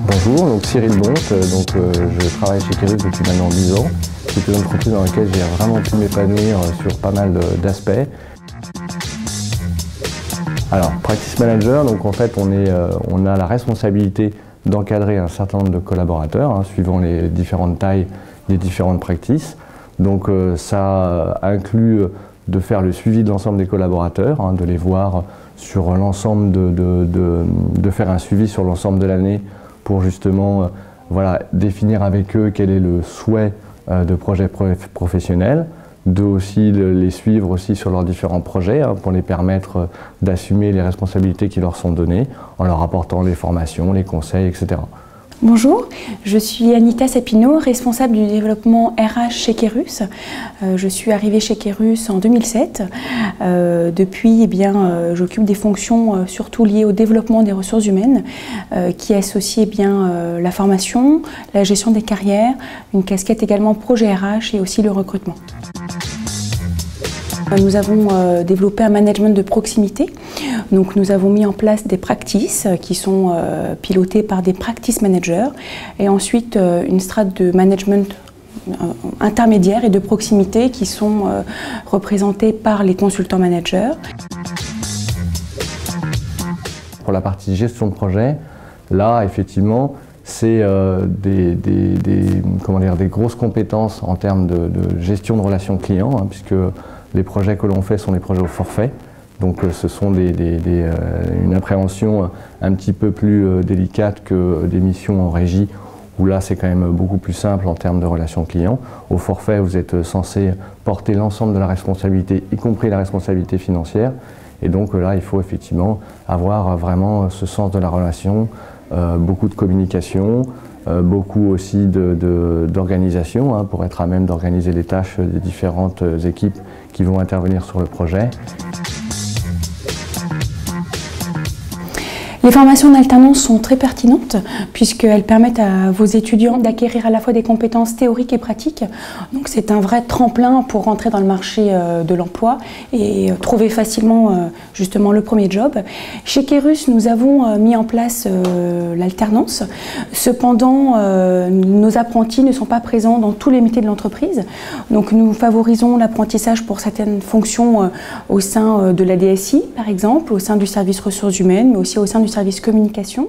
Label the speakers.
Speaker 1: Bonjour, donc Cyril Bonte, je travaille chez Kerus depuis maintenant 10 ans. C'est une entreprise dans laquelle j'ai vraiment pu m'épanouir sur pas mal d'aspects. Alors, Practice Manager, donc en fait on a la responsabilité d'encadrer un certain nombre de collaborateurs, suivant les différentes tailles des différentes practices. Donc ça inclut de faire le suivi de l'ensemble des collaborateurs, de les voir sur l'ensemble, de faire un suivi sur l'ensemble de l'année pour justement définir avec eux quel est le souhait de projet professionnel, de aussi les suivre aussi sur leurs différents projets pour les permettre d'assumer les responsabilités qui leur sont données en leur apportant les formations, les conseils, etc.
Speaker 2: Bonjour, je suis Anita Sapino, responsable du développement RH chez Kerus. Je suis arrivée chez Kerus en 2007. Depuis, j'occupe des fonctions surtout liées au développement des ressources humaines qui associent la formation, la gestion des carrières, une casquette également projet RH et aussi le recrutement. Nous avons développé un management de proximité. Donc, nous avons mis en place des practices qui sont pilotées par des practice managers et ensuite une strate de management intermédiaire et de proximité qui sont représentées par les consultants managers.
Speaker 1: Pour la partie gestion de projet, là effectivement c'est des grosses compétences en termes de gestion de relations clients, puisque les projets que l'on fait sont des projets au forfait. Donc ce sont une appréhension un petit peu plus délicate que des missions en régie, où là c'est quand même beaucoup plus simple en termes de relations clients. Au forfait, vous êtes censé porter l'ensemble de la responsabilité, y compris la responsabilité financière. Et donc là, il faut effectivement avoir vraiment ce sens de la relation, beaucoup de communication, beaucoup aussi d'organisation pour être à même d'organiser les tâches des différentes équipes qui vont intervenir sur le projet.
Speaker 2: Les formations en alternance sont très pertinentes puisqu'elles permettent à vos étudiants d'acquérir à la fois des compétences théoriques et pratiques. Donc c'est un vrai tremplin pour rentrer dans le marché de l'emploi et trouver facilement justement le premier job. Chez Kerus, nous avons mis en place l'alternance. Cependant, nos apprentis ne sont pas présents dans tous les métiers de l'entreprise. Donc nous favorisons l'apprentissage pour certaines fonctions au sein de la DSI, par exemple, au sein du service ressources humaines, mais aussi au sein du service communication.